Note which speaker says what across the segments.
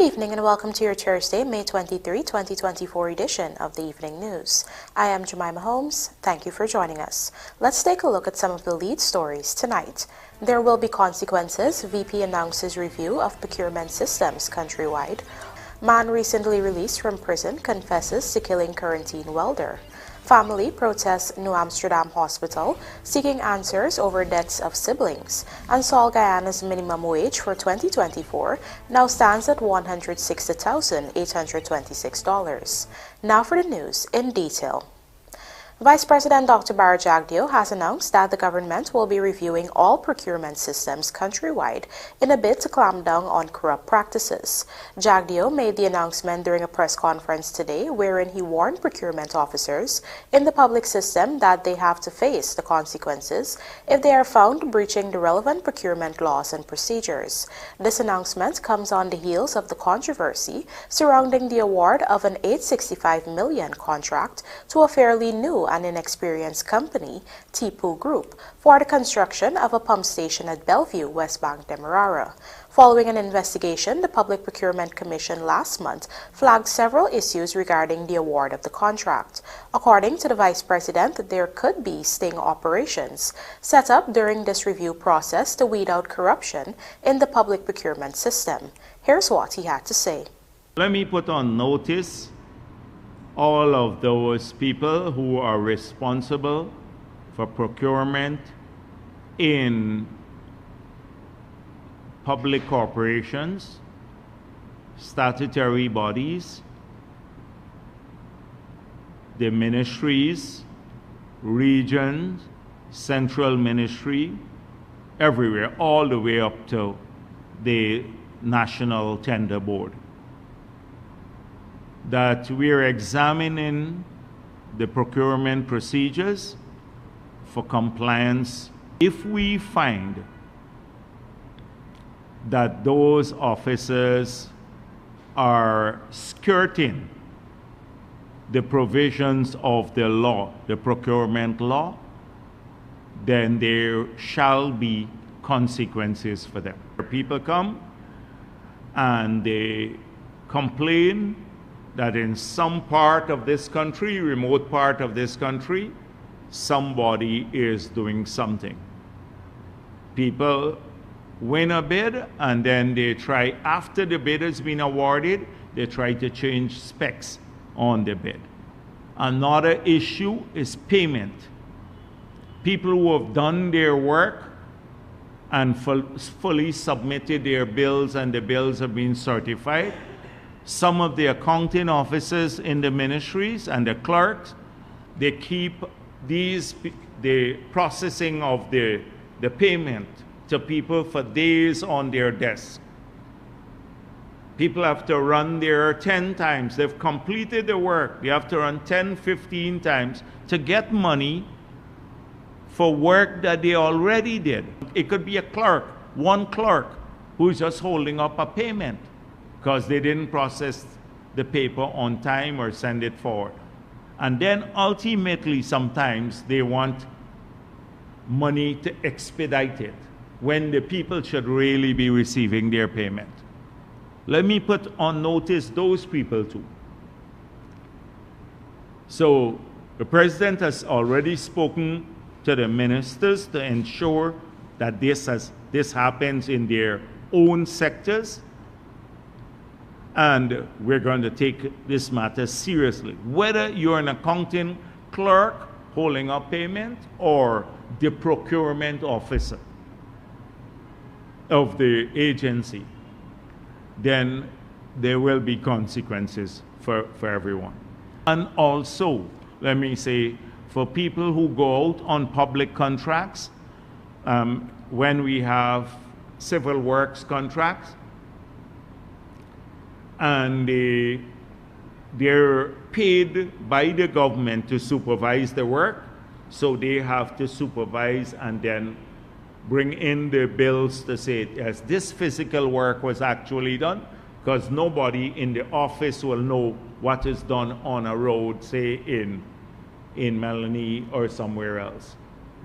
Speaker 1: evening and welcome to your Thursday, May 23, 2024 edition of the Evening News. I am Jemima Holmes. Thank you for joining us. Let's take a look at some of the lead stories tonight. There will be consequences. VP announces review of procurement systems countrywide. Man recently released from prison confesses to killing quarantine welder. Family protests New Amsterdam Hospital, seeking answers over deaths of siblings. And Soy Guyana's minimum wage for 2024 now stands at $160,826. Now for the news in detail. Vice President Dr. Bara Jagdeo has announced that the government will be reviewing all procurement systems countrywide in a bid to clamp down on corrupt practices. Jagdeo made the announcement during a press conference today wherein he warned procurement officers in the public system that they have to face the consequences if they are found breaching the relevant procurement laws and procedures. This announcement comes on the heels of the controversy surrounding the award of an $865 million contract to a fairly new and inexperienced company, Tipu Group, for the construction of a pump station at Bellevue, West Bank, Demerara. Following an investigation, the Public Procurement Commission last month flagged several issues regarding the award of the contract. According to the Vice President, there could be sting operations set up during this review process to weed out corruption in the public procurement system. Here's what he had to say.
Speaker 2: Let me put on notice all of those people who are responsible for procurement in public corporations, statutory bodies, the ministries, regions, central ministry, everywhere, all the way up to the National Tender Board, that we are examining the procurement procedures for compliance. If we find that those officers are skirting the provisions of the law, the procurement law, then there shall be consequences for them. People come and they complain that in some part of this country, remote part of this country, somebody is doing something. People win a bid and then they try, after the bid has been awarded, they try to change specs on the bid. Another issue is payment. People who have done their work and fully submitted their bills and the bills have been certified. Some of the accounting officers in the ministries and the clerks, they keep the processing of the payment to people for days on their desk. People have to run there 10 times. They've completed the work. They have to run 10, 15 times to get money for work that they already did. It could be a clerk, one clerk, who's just holding up a payment because they didn't process the paper on time or send it forward. And then ultimately sometimes they want money to expedite it when the people should really be receiving their payment. Let me put on notice those people too. So the President has already spoken to the ministers to ensure that this happens in their own sectors. And we're going to take this matter seriously. Whether you're an accounting clerk holding up payment or the procurement officer of the agency, then there will be consequences for everyone. And also, let me say, for people who go out on public contracts, when we have civil works contracts, and they're paid by the government to supervise the work, so they have to supervise and then bring in the bills to say, yes, this physical work was actually done, because nobody in the office will know what is done on a road, say in Melanie or somewhere else.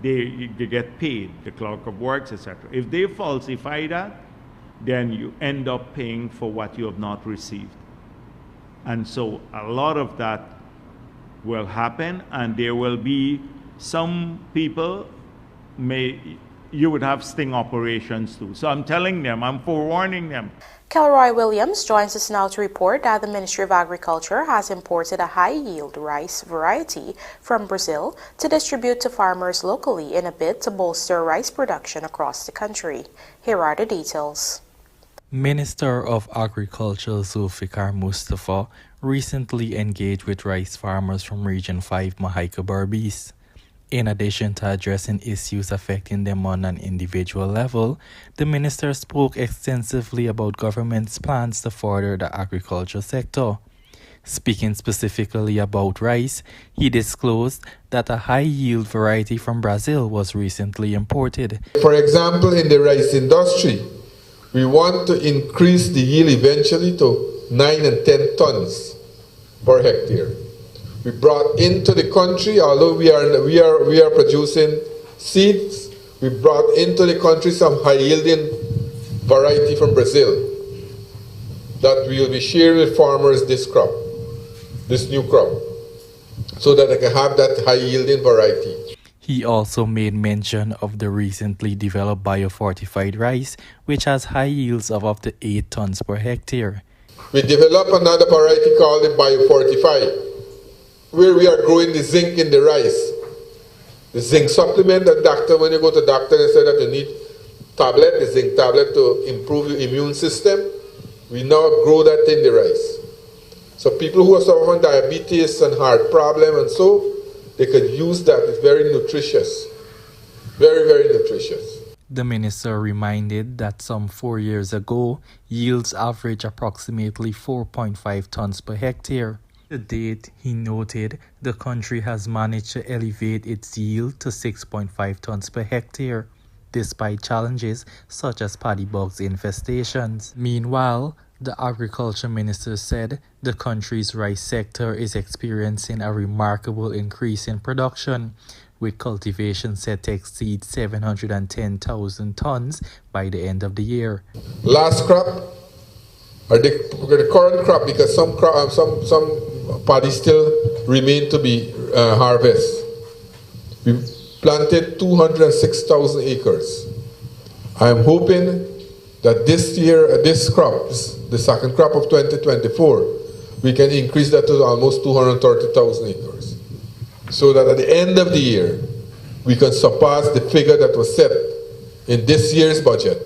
Speaker 2: They get paid, the clerk of works, etc. If they falsify that, then you end up paying for what you have not received. And so a lot of that will happen, and there will be some people you would have sting operations too. So I'm telling them, I'm forewarning them.
Speaker 1: Kelroy Williams joins us now to report that the Ministry of Agriculture has imported a high-yield rice variety from Brazil to distribute to farmers locally in a bid to bolster rice production across the country. Here are the details.
Speaker 3: Minister of Agriculture Zulfikar Mustafa recently engaged with rice farmers from Region 5 Mahaika Berbice. In addition to addressing issues affecting them on an individual level, the minister spoke extensively about government's plans to further the agriculture sector. Speaking specifically about rice, he disclosed that a high-yield variety from Brazil was recently imported.
Speaker 4: For example, in the rice industry, we want to increase the yield eventually to 9 and 10 tons per hectare. We brought into the country, although we are producing seeds, we brought into the country some high-yielding variety from Brazil that we will be sharing with farmers this new crop, so that they can have that high-yielding variety.
Speaker 3: He also made mention of the recently developed biofortified rice, which has high yields of up to 8 tons per hectare.
Speaker 4: We developed another variety called the biofortified, where we are growing the zinc in the rice. The zinc supplement, the doctor, when you go to the doctor and say that you need the zinc tablet to improve your immune system, we now grow that in the rice. So people who are suffering from diabetes and heart problem and so, they could use that. It's very nutritious. Very, very nutritious.
Speaker 3: The minister reminded that some 4 years ago, yields averaged approximately 4.5 tons per hectare. To date, he noted, the country has managed to elevate its yield to 6.5 tons per hectare, despite challenges such as paddy bugs infestations. Meanwhile, the agriculture minister said the country's rice sector is experiencing a remarkable increase in production, with cultivation set to exceed 710,000 tons by the end of the year.
Speaker 4: Last crop, or the current crop, because some paddy still remain to be harvested. We planted 206,000 acres. I am hoping that this year, this crop, the second crop of 2024, we can increase that to almost 230,000 acres. So that at the end of the year, we can surpass the figure that was set in this year's budget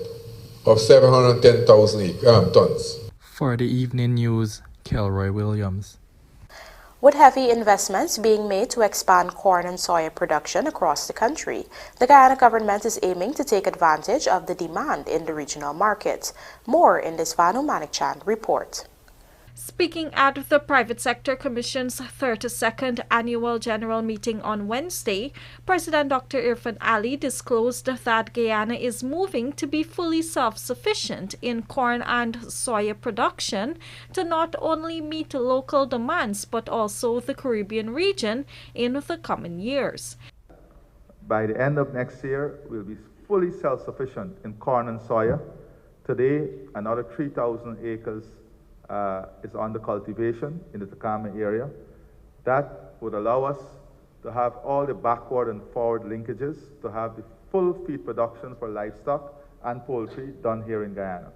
Speaker 4: of 710,000 tons.
Speaker 3: For the evening news, Kelroy Williams.
Speaker 1: With heavy investments being made to expand corn and soya production across the country, the Guyana government is aiming to take advantage of the demand in the regional market. More in this Vanu Manikchand report.
Speaker 5: Speaking at the Private Sector Commission's 32nd Annual General Meeting on Wednesday, President Dr. Irfan Ali disclosed that Guyana is moving to be fully self-sufficient in corn and soya production to not only meet local demands but also the Caribbean region in the coming years.
Speaker 6: By the end of next year, we'll be fully self-sufficient in corn and soya. Today, another 3,000 acres is under cultivation in the Takama area. That would allow us to have all the backward and forward linkages to have the full feed production for livestock and poultry done here in Guyana.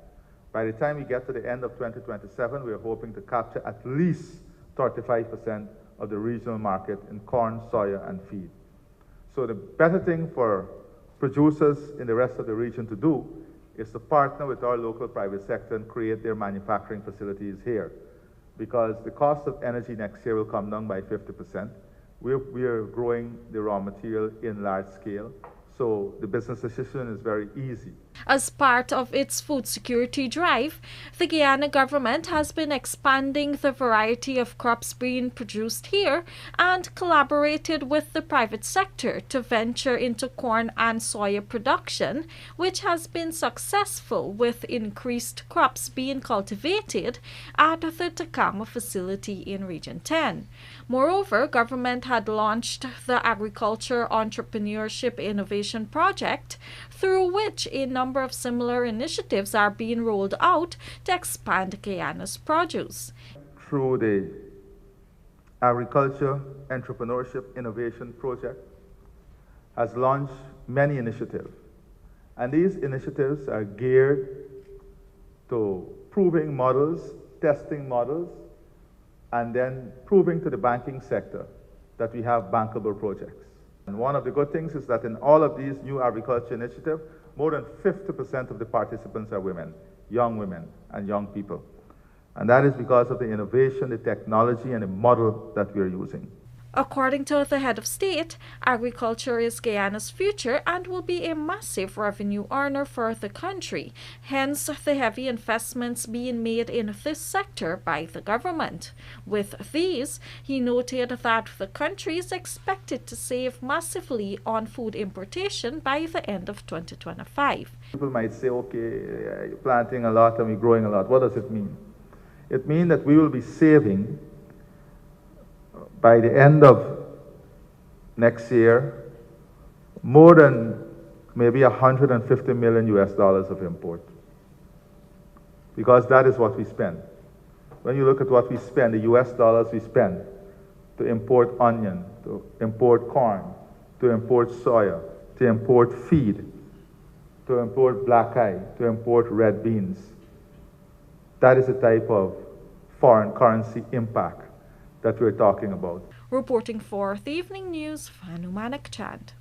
Speaker 6: By the time we get to the end of 2027, we are hoping to capture at least 35% of the regional market in corn, soya, and feed. So the better thing for producers in the rest of the region to do is to partner with our local private sector and create their manufacturing facilities here. Because the cost of energy next year will come down by 50%. We are growing the raw material in large scale, so the business decision is very easy.
Speaker 5: As part of its food security drive, the Guyana government has been expanding the variety of crops being produced here and collaborated with the private sector to venture into corn and soya production, which has been successful with increased crops being cultivated at the Takama facility in Region 10. Moreover, government had launched the Agriculture Entrepreneurship Innovation Project, through which a number number of similar initiatives are being rolled out to expand Guyana's produce.
Speaker 6: Through the Agriculture Entrepreneurship Innovation Project has launched many initiatives. And these initiatives are geared to proving models, testing models, and then proving to the banking sector that we have bankable projects. And one of the good things is that in all of these new agriculture initiatives, more than 50% of the participants are women, and young people. And that is because of the innovation, the technology, and the model that we are using.
Speaker 5: According to the head of state, agriculture is Guyana's future and will be a massive revenue earner for the country, hence the heavy investments being made in this sector by the government. With these, he noted that the country is expected to save massively on food importation by the end of 2025.
Speaker 6: People might say, okay, you're planting a lot and we're growing a lot. What does it mean? It means that we will be saving by the end of next year, more than maybe $150 million of import. Because that is what we spend. When you look at what we spend, the US dollars we spend to import onion, to import corn, to import soya, to import feed, to import black eye, to import red beans. That is the type of foreign currency impact that we're talking about.
Speaker 5: Reporting for the Evening News, Fanu Manak-Chand.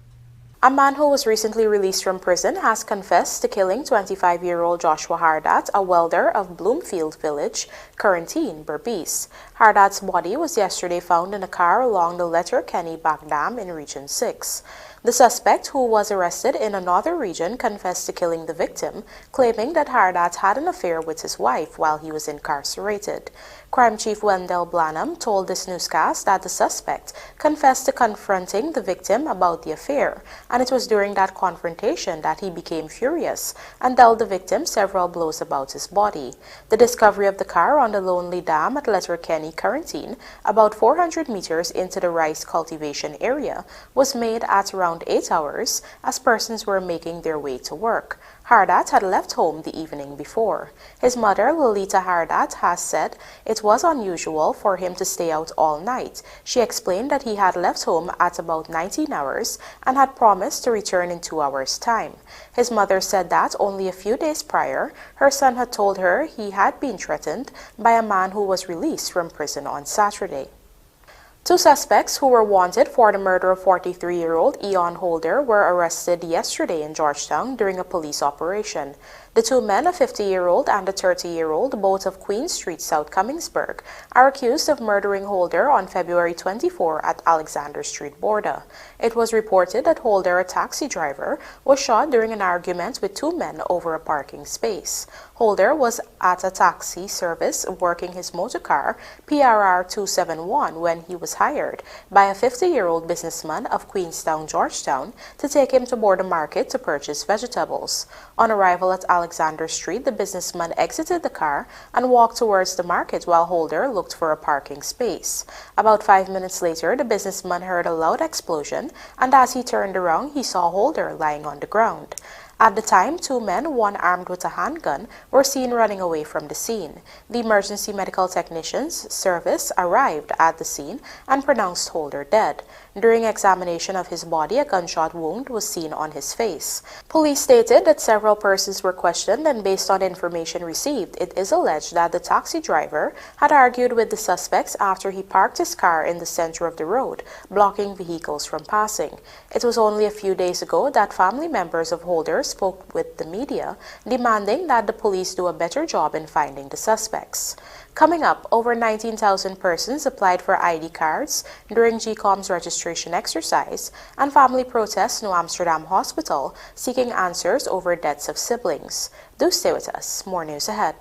Speaker 1: A man who was recently released from prison has confessed to killing 25-year-old Joshua Hardat, a welder of Bloomfield Village, QATAR, Berbice. Hardat's body was yesterday found in a car along the Letterkenny Back Dam in Region 6. The suspect, who was arrested in another region, confessed to killing the victim, claiming that Hardat had an affair with his wife while he was incarcerated. Crime Chief Wendell Blanham told this newscast that the suspect confessed to confronting the victim about the affair, and it was during that confrontation that he became furious and dealt the victim several blows about his body. The discovery of the car on the Lonely Dam at Letterkenny, QATAR, about 400 meters into the rice cultivation area, was made at around 8 hours as persons were making their way to work. Hardat had left home the evening before. His mother, Lolita Hardat, has said it was unusual for him to stay out all night. She explained that he had left home at about 19 hours and had promised to return in 2 hours' time. His mother said that only a few days prior, her son had told her he had been threatened by a man who was released from prison on Saturday. Two suspects who were wanted for the murder of 43-year-old Eon Holder were arrested yesterday in Georgetown during a police operation. The two men, a 50-year-old and a 30-year-old, both of Queen Street, South Cummingsburg, are accused of murdering Holder on February 24 at Alexander Street border. It was reported that Holder, a taxi driver, was shot during an argument with two men over a parking space. Holder was at a taxi service working his motorcar, PRR 271, when he was hired by a 50-year-old businessman of Queenstown, Georgetown, to take him to Border Market to purchase vegetables. On arrival at Alexander Street, the businessman exited the car and walked towards the market while Holder looked for a parking space. About 5 minutes later, the businessman heard a loud explosion, and as he turned around, he saw Holder lying on the ground. At the time, two men, one armed with a handgun, were seen running away from the scene. The emergency medical technicians service arrived at the scene and pronounced Holder dead. During examination of his body, a gunshot wound was seen on his face. Police stated that several persons were questioned, and based on information received, it is alleged that the taxi driver had argued with the suspects after he parked his car in the center of the road, blocking vehicles from passing. It was only a few days ago that family members of Holder spoke with the media, demanding that the police do a better job in finding the suspects. Coming up, over 19,000 persons applied for ID cards during GECOM's registration exercise, and family protests New Amsterdam Hospital seeking answers over deaths of siblings. Do stay with us. More news ahead.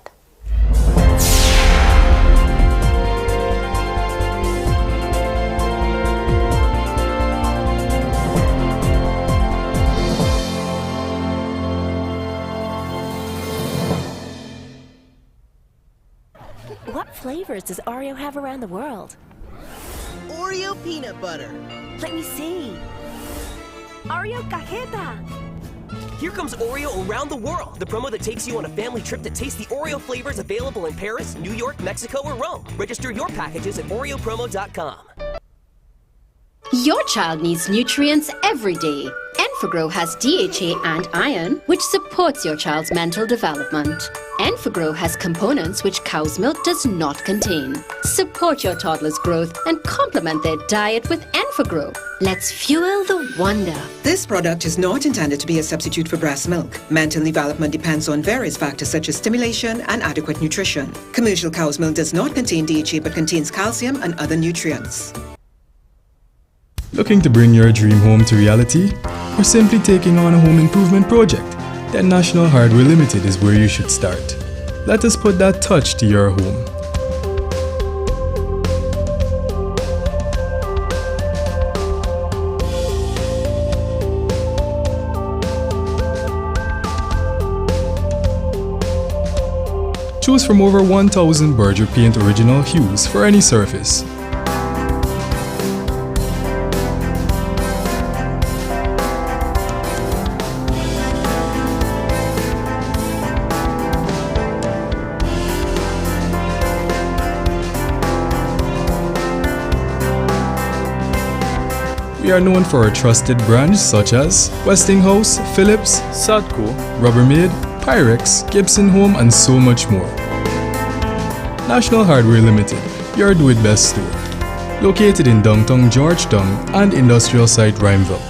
Speaker 7: What flavors does Oreo have around the world?
Speaker 8: Oreo peanut butter.
Speaker 7: Let me see. Oreo cajeta.
Speaker 8: Here comes Oreo around the world, the promo that takes you on a family trip to taste the Oreo flavors available in Paris, New York, Mexico, or Rome. Register your packages at oreopromo.com.
Speaker 9: Your child needs nutrients every day. Enfagrow has DHA and iron, which supports your child's mental development. Enfagrow has components which cow's milk does not contain. Support your toddler's growth and complement their diet with Enfagrow. Let's fuel the wonder.
Speaker 10: This product is not intended to be a substitute for breast milk. Mental development depends on various factors such as stimulation and adequate nutrition. Commercial cow's milk does not contain DHA but contains calcium and other nutrients.
Speaker 11: Looking to bring your dream home to reality? Or simply taking on a home improvement project? Then National Hardware Limited is where you should start. Let us put that touch to your home. Choose from over 1,000 Berger Paint original hues for any surface. We are known for our trusted brands such as Westinghouse, Philips, Sadco, Rubbermaid, Pyrex, Gibson Home, and so much more. National Hardware Limited, your do-it-best store. Located in downtown Georgetown and industrial site Rhymeville.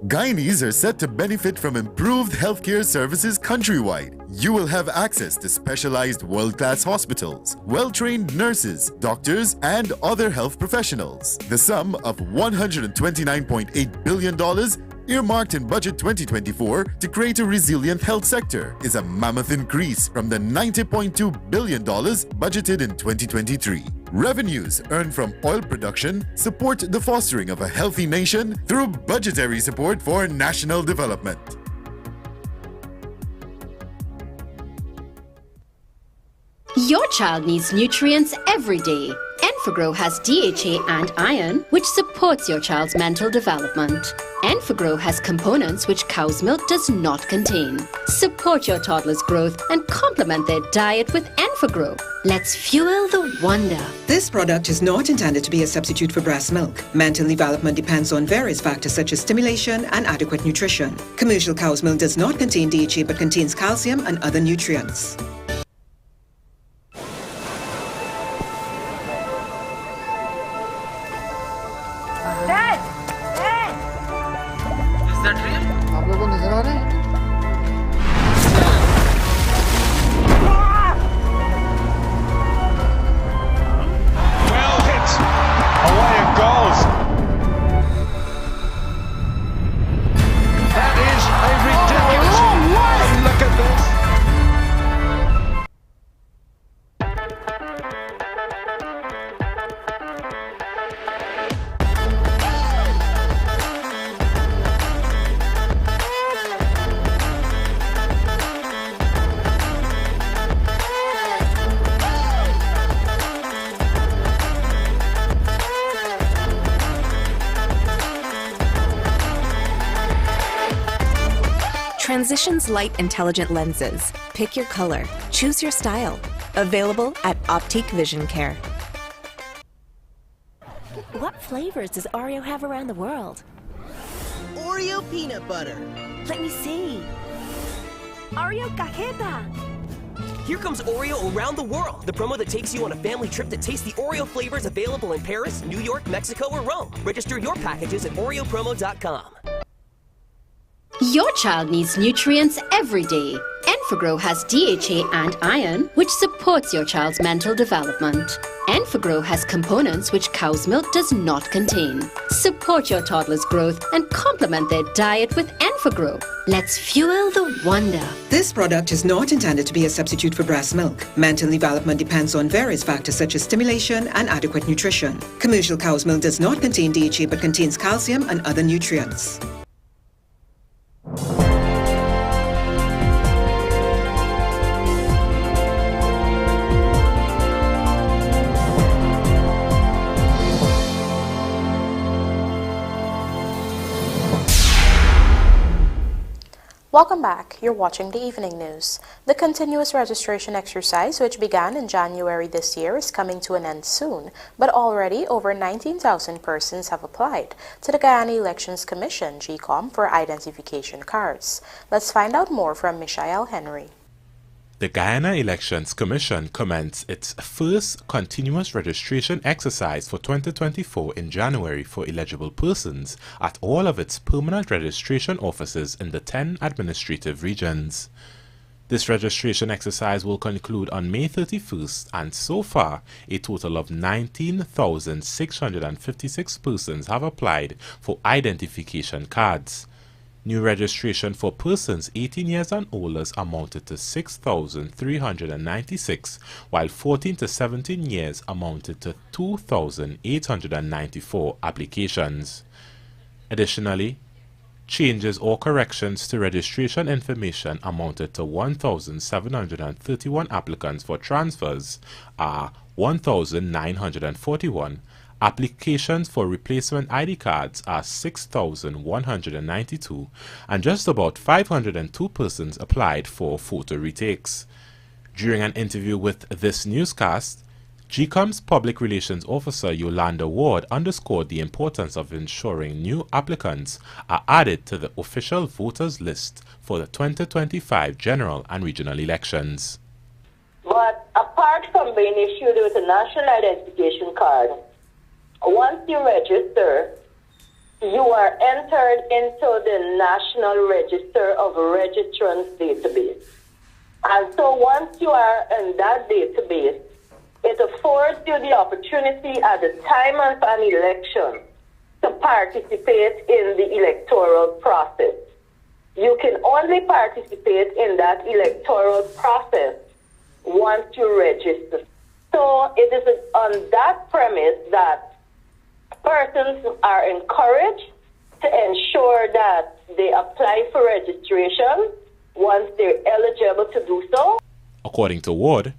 Speaker 12: Guyanese are set to benefit from improved healthcare services countrywide. You will have access to specialized world-class hospitals, well-trained nurses, doctors, and other health professionals. The sum of $129.8 billion earmarked in Budget 2024 to create a resilient health sector is a mammoth increase from the $90.2 billion budgeted in 2023. Revenues earned from oil production support the fostering of a healthy nation through budgetary support for national development.
Speaker 9: Your child needs nutrients every day. Enfagrow has DHA and iron, which supports your child's mental development. Enfagrow has components which cow's milk does not contain. Support your toddler's growth and complement their diet with Enfagrow. Let's fuel the wonder.
Speaker 10: This product is not intended to be a substitute for breast milk. Mental development depends on various factors such as stimulation and adequate nutrition. Commercial cow's milk does not contain DHA but contains calcium and other nutrients.
Speaker 13: Transitions Light Intelligent Lenses. Pick your color. Choose your style. Available at Optique Vision Care.
Speaker 7: What flavors does Oreo have around the world?
Speaker 8: Oreo peanut butter.
Speaker 7: Let me see. Oreo cajeta.
Speaker 8: Here comes Oreo around the world, the promo that takes you on a family trip to taste the Oreo flavors available in Paris, New York, Mexico, or Rome. Register your packages at oreopromo.com.
Speaker 9: Your child needs nutrients every day. Enfagrow has DHA and iron, which supports your child's mental development. Enfagrow has components which cow's milk does not contain. Support your toddler's growth and complement their diet with Enfagrow. Let's fuel the wonder.
Speaker 10: This product is not intended to be a substitute for breast milk. Mental development depends on various factors such as stimulation and adequate nutrition. Commercial cow's milk does not contain DHA but contains calcium and other nutrients.
Speaker 1: Welcome back. You're watching the evening news. The continuous registration exercise, which began in January this year, is coming to an end soon, but already over 19,000 persons have applied to the Guyana Elections Commission, GECOM, for identification cards. Let's find out more from Michael Henry.
Speaker 14: The Guyana Elections Commission commenced its first continuous registration exercise for 2024 in January for eligible persons at all of its permanent registration offices in the 10 administrative regions. This registration exercise will conclude on May 31st, and so far, a total of 19,656 persons have applied for identification cards. New registration for persons 18 years and older amounted to 6,396, while 14 to 17 years amounted to 2,894 applications. Additionally, changes or corrections to registration information amounted to 1,731 applicants for transfers are 1,941. Applications for replacement ID cards are 6,192, and just about 502 persons applied for photo retakes. During an interview with this newscast, GECOM's Public Relations Officer Yolanda Ward underscored the importance of ensuring new applicants are added to the official voters list for the 2025 general and regional elections.
Speaker 15: But apart from being issued with a national identification card, once you register, you are entered into the National Register of Registrants database. And so once you are in that database, it affords you the opportunity at the time of an election to participate in the electoral process. You can only participate in that electoral process once you register. So it is on that premise that persons are encouraged to ensure that they apply for registration once they're eligible to do so.
Speaker 14: According to Ward,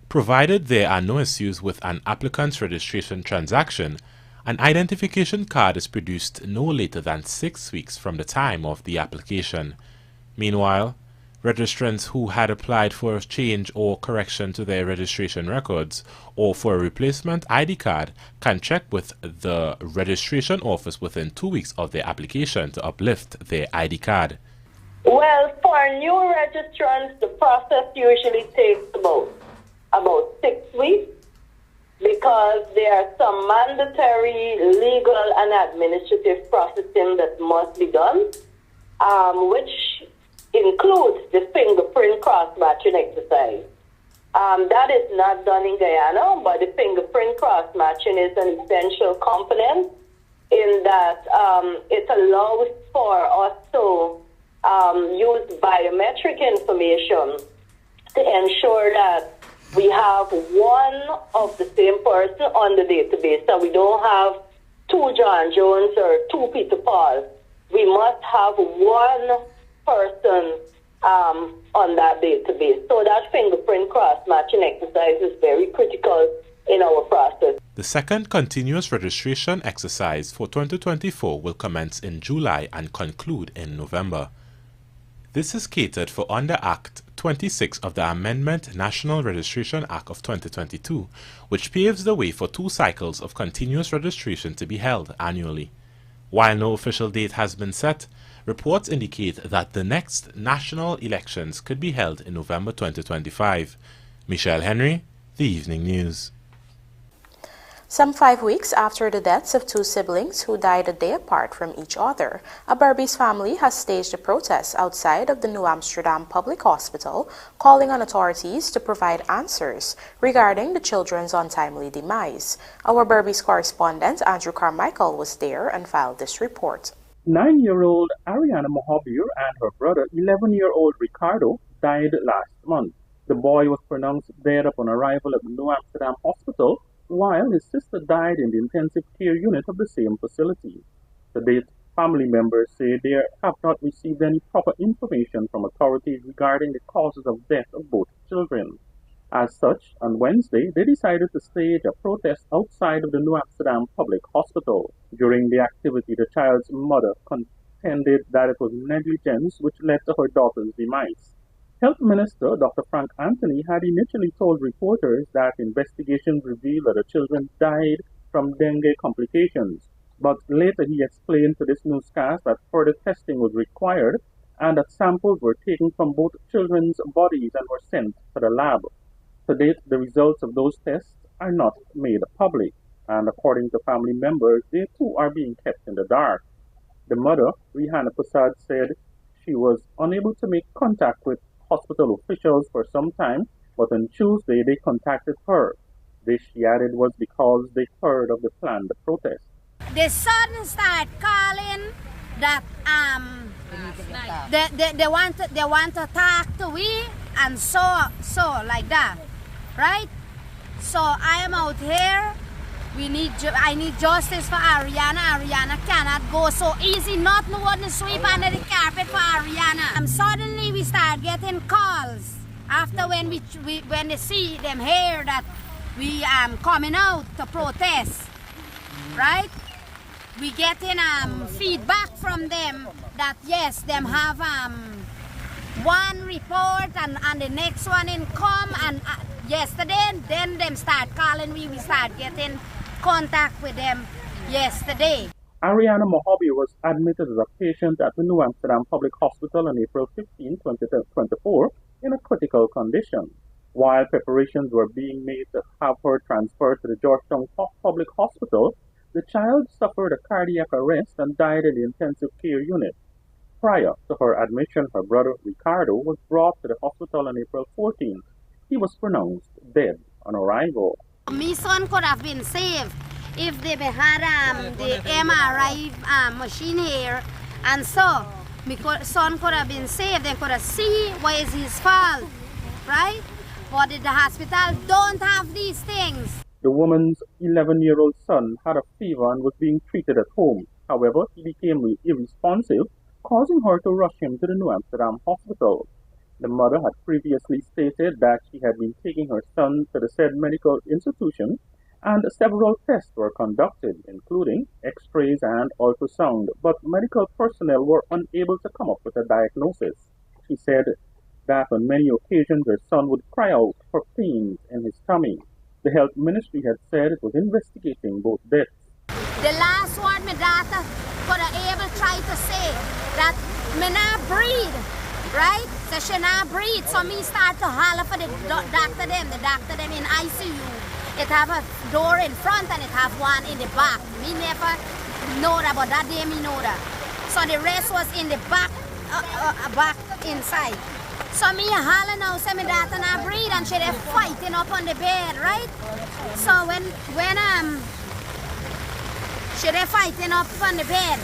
Speaker 14: provided there are no issues with an applicant's registration transaction, an identification card is produced no later than 6 weeks from the time of the application. Meanwhile, registrants who had applied for a change or correction to their registration records or for a replacement ID card can check with the registration office within 2 weeks of their application to uplift their ID card.
Speaker 15: Well, for new registrants, the process usually takes about 6 weeks because there are some mandatory legal and administrative processing that must be done, which includes the fingerprint cross-matching exercise. That is not done in Guyana, but the fingerprint cross-matching is an essential component in that it allows for us to use biometric information to ensure that we have one of the same person on the database, so we don't have two John Jones or two Peter Paul. We must have one person on that database. So that fingerprint cross-matching exercise is very critical in our process.
Speaker 14: The second continuous registration exercise for 2024 will commence in July and conclude in November. This is catered for under Act 26 of the Amendment National Registration Act of 2022, which paves the way for 2 cycles of continuous registration to be held annually. While no official date has been set, reports indicate that the next national elections could be held in November 2025. Michael Henry, The Evening News.
Speaker 1: Some 5 weeks after the deaths of 2 siblings who died a day apart from each other, a Berbice family has staged a protest outside of the New Amsterdam Public Hospital, calling on authorities to provide answers regarding the children's untimely demise. Our Berbice correspondent Andrew Carmichael was there and filed this report.
Speaker 16: 9-year-old Ariana Mohabir and her brother, 11-year-old Ricardo, died last month. The boy was pronounced dead upon arrival at the New Amsterdam Hospital, while his sister died in the intensive care unit of the same facility. To date, family members say they have not received any proper information from authorities regarding the causes of death of both children. As such, on Wednesday, they decided to stage a protest outside of the New Amsterdam Public Hospital. During the activity, the child's mother contested contended that it was negligence which led to her daughter's demise. Health Minister Dr. Frank Anthony had initially told reporters that investigations revealed that the children died from dengue complications, but later he explained to this newscast that further testing was required and that samples were taken from both children's bodies and were sent to the lab. To date, the results of those tests are not made public, and according to family members, they too are being kept in the dark. The mother, Rihanna Prasad, said she was unable to make contact with hospital officials for some time, but on Tuesday they contacted her. This, she added, was because they heard of the planned protest.
Speaker 17: The son start calling that they want to talk to we and so like that, right? So I am out here. I need justice for Ariana. Ariana cannot go so easy. Not no one to sweep under the carpet for Ariana. Suddenly we start getting calls after when when they see them hear that we coming out to protest, right? We getting feedback from them that yes, them have one report and the next one in come and yesterday, then them start calling me. We start getting contact with them yesterday.
Speaker 16: Ariana Mohabi was admitted as a patient at the New Amsterdam Public Hospital on April 15, 2024 in a critical condition. While preparations were being made to have her transferred to the Georgetown Public Hospital, the child suffered a cardiac arrest and died in the intensive care unit. Prior to her admission, her brother Ricardo was brought to the hospital on April 14th. He was pronounced dead on arrival.
Speaker 17: My son could have been saved if they had the MRI machine here, and so my son could have been saved. They could have seen what is his fault, right? But the hospital don't have these things.
Speaker 16: The woman's 11-year-old son had a fever and was being treated at home. However, he became irresponsive, causing her to rush him to the New Amsterdam hospital. The mother had previously stated that she had been taking her son to the said medical institution, and several tests were conducted, including x-rays and ultrasound, but medical personnel were unable to come up with a diagnosis. She said that on many occasions her son would cry out for pains in his tummy. The health ministry had said it was investigating both deaths.
Speaker 17: The last one my daughter could have able tried to say that me not breathe, right? So she not breathe. So me start to holler for the doctor them in ICU. It have a door in front and it have one in the back. Me never know that, but that day me know that. So the rest was in the back, back inside. So me holler now, say my daughter not breathe, and she there fighting up on the bed, right? So when she there fighting up on the bed,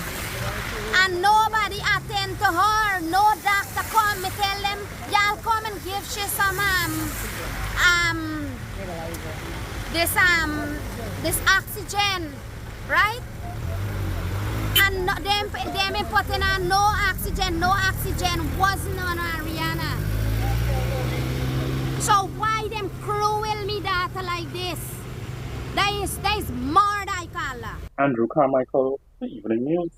Speaker 17: and nobody attend to her, no doctor come. Me tell them, y'all come and give she some this oxygen, right? And no, them putting on no oxygen wasn't on Ariana. So why them cruel me daughter like this? That is more than I call her.
Speaker 16: Andrew Carmichael, The Evening News.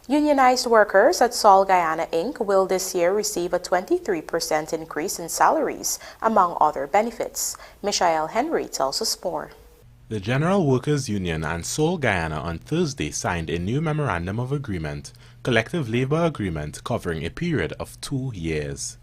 Speaker 1: Unionized workers at Soy Guyana Inc. will this year receive a 23% increase in salaries, among other benefits. Michael Henry tells us more.
Speaker 14: The General Workers Union and Soy Guyana on Thursday signed a new Memorandum of Agreement, collective labor agreement covering a period of 2 years.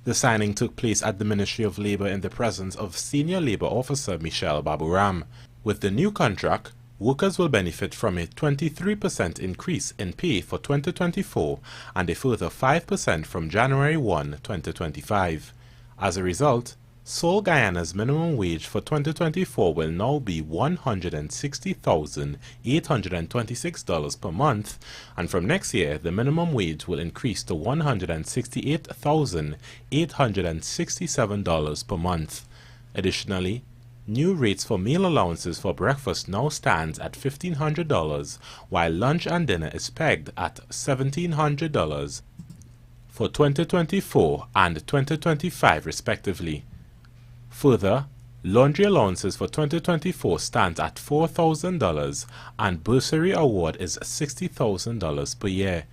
Speaker 14: The signing took place at the Ministry of Labor in the presence of Senior Labor Officer Michelle Baburam. With the new contract, workers will benefit from a 23% increase in pay for 2024 and a further 5% from January 1, 2025. As a result, Soy Guyana's minimum wage for 2024 will now be $160,826 per month, and from next year the minimum wage will increase to $168,867 per month. Additionally, new rates for meal allowances for breakfast now stands at $1,500, while lunch and dinner is pegged at $1,700 for 2024 and 2025 respectively. Further, laundry allowances for 2024 stands at $4,000 and bursary award is $60,000 per year.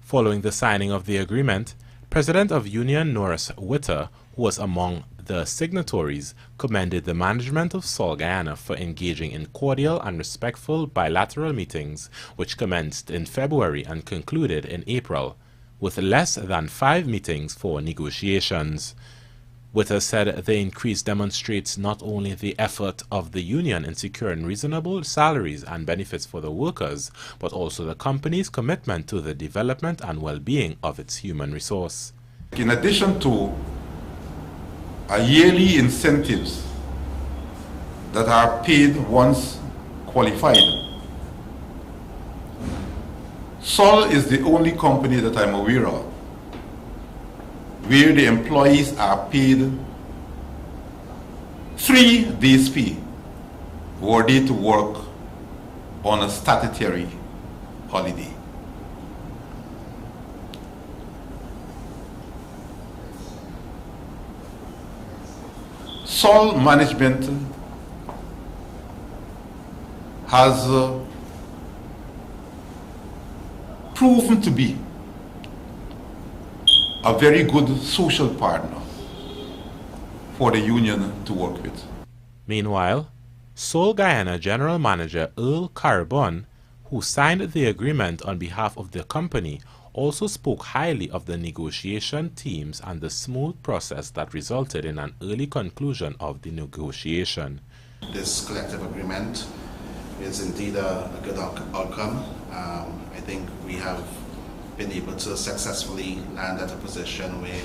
Speaker 14: Following the signing of the agreement, President of Union Norris Witter, who was among the signatories, commended the management of Sol Guyana for engaging in cordial and respectful bilateral meetings, which commenced in February and concluded in April, with less than 5 meetings for negotiations. Witter said the increase demonstrates not only the effort of the union in securing reasonable salaries and benefits for the workers, but also the company's commitment to the development and well-being of its human resource.
Speaker 18: In addition to yearly incentives that are paid once qualified, Sol is the only company that I'm aware of where the employees are paid 3 days pay were they to work on a statutory holiday. Sol management has proven to be a very good social partner for the union to work with.
Speaker 14: Meanwhile, Sol Guyana General Manager Earl Carbon, who signed the agreement on behalf of the company, also spoke highly of the negotiation teams and the smooth process that resulted in an early conclusion of the negotiation.
Speaker 19: This collective agreement is indeed a good outcome. I think we have been able to successfully land at a position where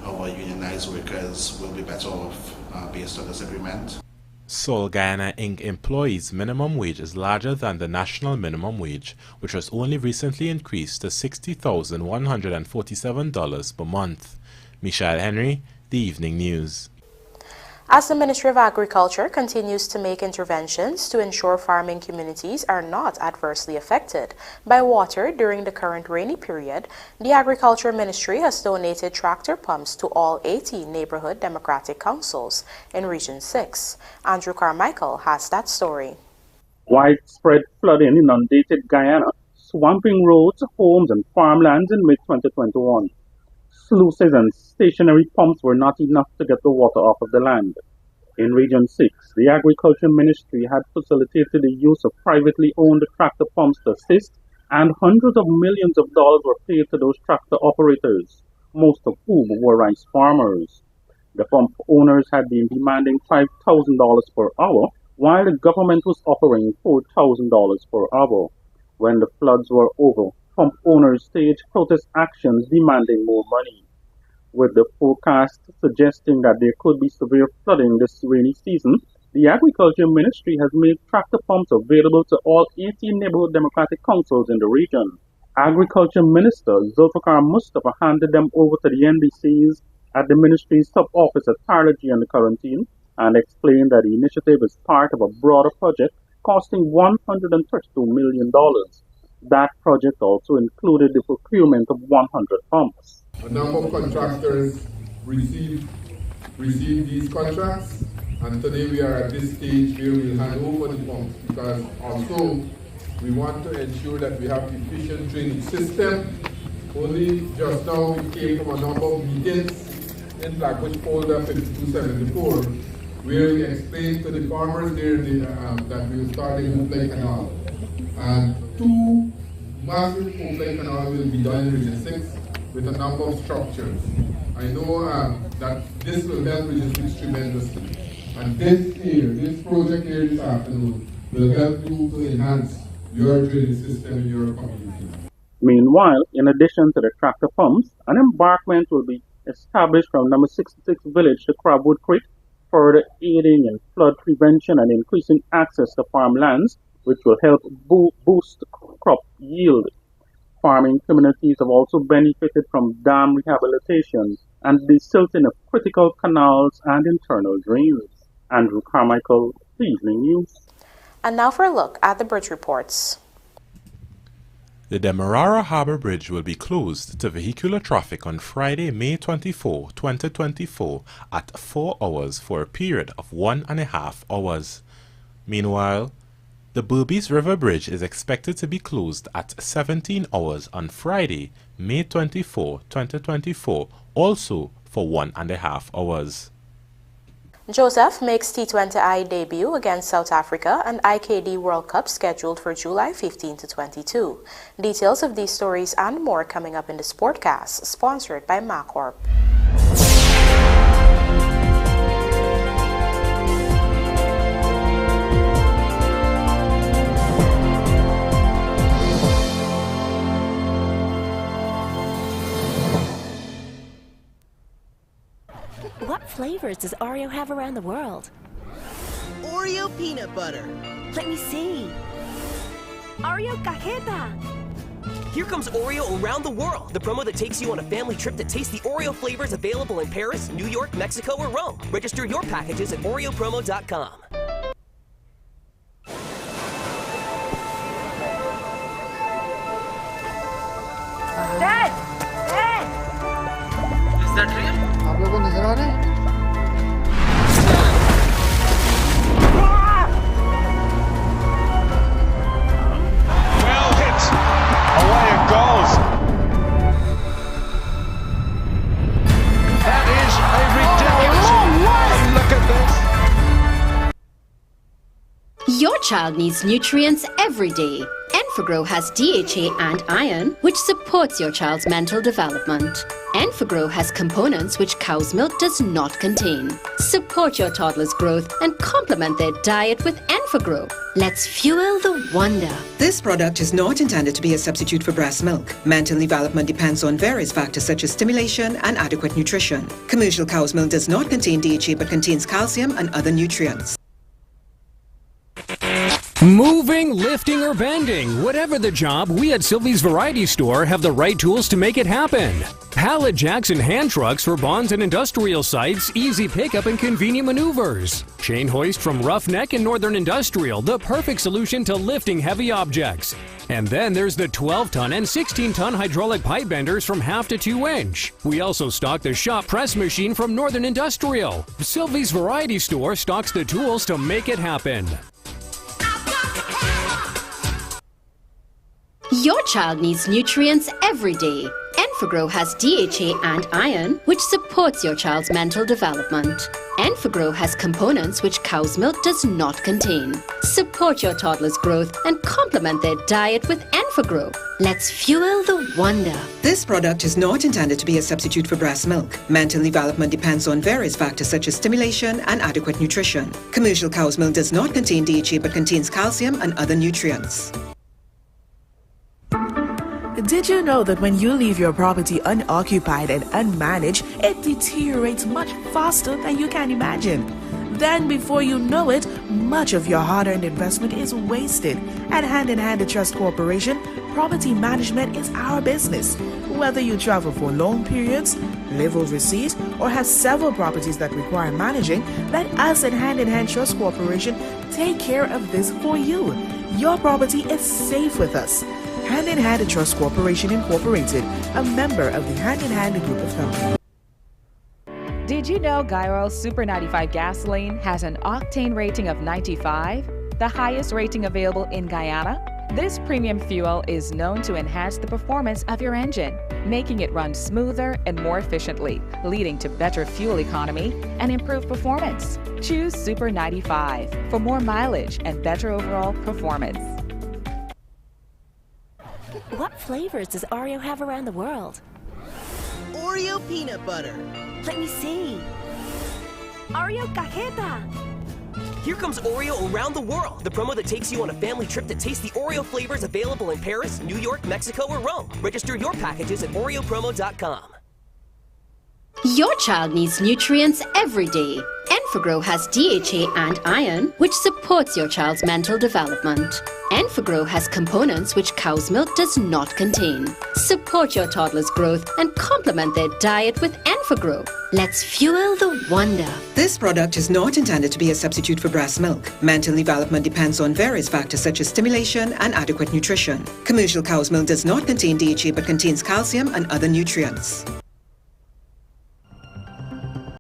Speaker 19: our unionized workers will be better off based on this agreement.
Speaker 14: Sol Guyana Inc. employees' minimum wage is larger than the national minimum wage, which was only recently increased to $60,147 per month. Michelle Henry, The Evening News.
Speaker 1: As the Ministry of Agriculture continues to make interventions to ensure farming communities are not adversely affected by water during the current rainy period, the Agriculture Ministry has donated tractor pumps to all 18 neighborhood democratic councils in Region 6. Andrew Carmichael has that story.
Speaker 16: Widespread flooding inundated Guyana, swamping roads, homes, and farmlands in mid-2021. Sluices and stationary pumps were not enough to get the water off of the land. In Region 6, the Agriculture Ministry had facilitated the use of privately owned tractor pumps to assist, and hundreds of millions of dollars were paid to those tractor operators, most of whom were rice farmers. The pump owners had been demanding $5,000 per hour, while the government was offering $4,000 per hour. When the floods were over, pump owners staged protest actions demanding more money, with the forecast suggesting that there could be severe flooding this rainy season. The Agriculture Ministry has made tractor pumps available to all 18 neighborhood democratic councils in the region. Agriculture Minister Zulfikar Mustafa handed them over to the NDCs at the ministry's sub-office at Tarlaji and the Quarantine, and explained that the initiative is part of a broader project costing $132 million. That project also included the procurement of 100 pumps.
Speaker 4: A number of contractors received these contracts, and today we are at this stage where we'll hand over the pumps, because also we want to ensure that we have efficient drainage system. Only just now we came from a number of meetings in Blackbush folder 5274, where we explained to the farmers there that we will start a Hoopline Canal. And 2 massive Hoopline Canal will be done in Region 6 with a number of structures. I know that this will help Region 6 tremendously. And this project here this afternoon will help you to enhance your drainage system in your community.
Speaker 16: Meanwhile, in addition to the tractor pumps, an embankment will be established from number 66 village to Crabwood Creek, further aiding in flood prevention and increasing access to farmlands, which will help boost crop yield. Farming communities have also benefited from dam rehabilitation and the silting of critical canals and internal drains. Andrew Carmichael, The Evening News.
Speaker 1: And now for a look at the bridge reports.
Speaker 14: The Demerara Harbour Bridge will be closed to vehicular traffic on Friday, May 24, 2024 at 4 hours for a period of 1.5 hours. Meanwhile, The Berbice River Bridge is expected to be closed at 17 hours on Friday, May 24, 2024, also for 1.5 hours.
Speaker 1: Joseph makes T20I debut against South Africa and IKD World Cup scheduled for July 15 to 22. Details of these stories and more coming up in the Sportcast, sponsored by Macorp.
Speaker 7: What flavors does Oreo have around the world?
Speaker 20: Oreo peanut butter.
Speaker 7: Let me see. Oreo cajeta.
Speaker 8: Here comes Oreo around the world, the promo that takes you on a family trip to taste the Oreo flavors available in Paris, New York, Mexico, or Rome. Register your packages at oreopromo.com.
Speaker 17: Dad! Dad!
Speaker 20: Is that real?
Speaker 21: Well hit. Away it goes. That is a ridiculous. Look at this.
Speaker 9: Your child needs nutrients every day. Enfagrow has DHA and iron, which supports your child's mental development. Enfagrow has components which cow's milk does not contain. Support your toddler's growth and complement their diet with Enfagrow. Let's fuel the wonder.
Speaker 10: This product is not intended to be a substitute for breast milk. Mental development depends on various factors such as stimulation and adequate nutrition. Commercial cow's milk does not contain DHA but contains calcium and other nutrients.
Speaker 22: Moving, lifting, or bending, whatever the job, we at Sylvie's Variety Store have the right tools to make it happen. Pallet jacks and hand trucks for bonds and industrial sites, easy pickup and convenient maneuvers. Chain hoist from Roughneck and Northern Industrial, the perfect solution to lifting heavy objects. And then there's the 12-ton and 16-ton hydraulic pipe benders from 1/2 to 2 inch. We also stock the shop press machine from Northern Industrial. Sylvie's Variety Store stocks the tools to make it happen.
Speaker 9: Your child needs nutrients every day. Enfagrow has DHA and iron, which supports your child's mental development. Enfagrow has components which cow's milk does not contain. Support your toddler's growth and complement their diet with Enfagrow. Let's fuel the wonder.
Speaker 10: This product is not intended to be a substitute for breast milk. Mental development depends on various factors such as stimulation and adequate nutrition. Commercial cow's milk does not contain DHA but contains calcium and other nutrients.
Speaker 23: Did you know that when you leave your property unoccupied and unmanaged, it deteriorates much faster than you can imagine? Then before you know it, much of your hard-earned investment is wasted. At Hand in Hand Trust Corporation, property management is our business. Whether you travel for long periods, live overseas, or have several properties that require managing, let us at Hand in Hand Trust Corporation take care of this for you. Your property is safe with us. Hand in Hand Trust Corporation Incorporated, a member of the Hand in Hand Group of Companies.
Speaker 24: Did you know Guy Super 95 gasoline has an octane rating of 95, the highest rating available in Guyana? This premium fuel is known to enhance the performance of your engine, making it run smoother and more efficiently, leading to better fuel economy and improved performance. Choose Super 95 for more mileage and better overall performance.
Speaker 7: What flavors does Oreo have around the world?
Speaker 20: Oreo peanut butter.
Speaker 7: Let me see. Oreo cajeta.
Speaker 8: Here comes Oreo around the world, the promo that takes you on a family trip to taste the Oreo flavors available in Paris, New York, Mexico, or Rome. Register your packages at oreopromo.com.
Speaker 9: Your child needs nutrients every day. Enfagrow has DHA and iron, which supports your child's mental development. Enfagrow has components which cow's milk does not contain. Support your toddler's growth and complement their diet with Enfagrow. Let's fuel the wonder.
Speaker 10: This product is not intended to be a substitute for breast milk. Mental development depends on various factors such as stimulation and adequate nutrition. Commercial cow's milk does not contain DHA but contains calcium and other nutrients.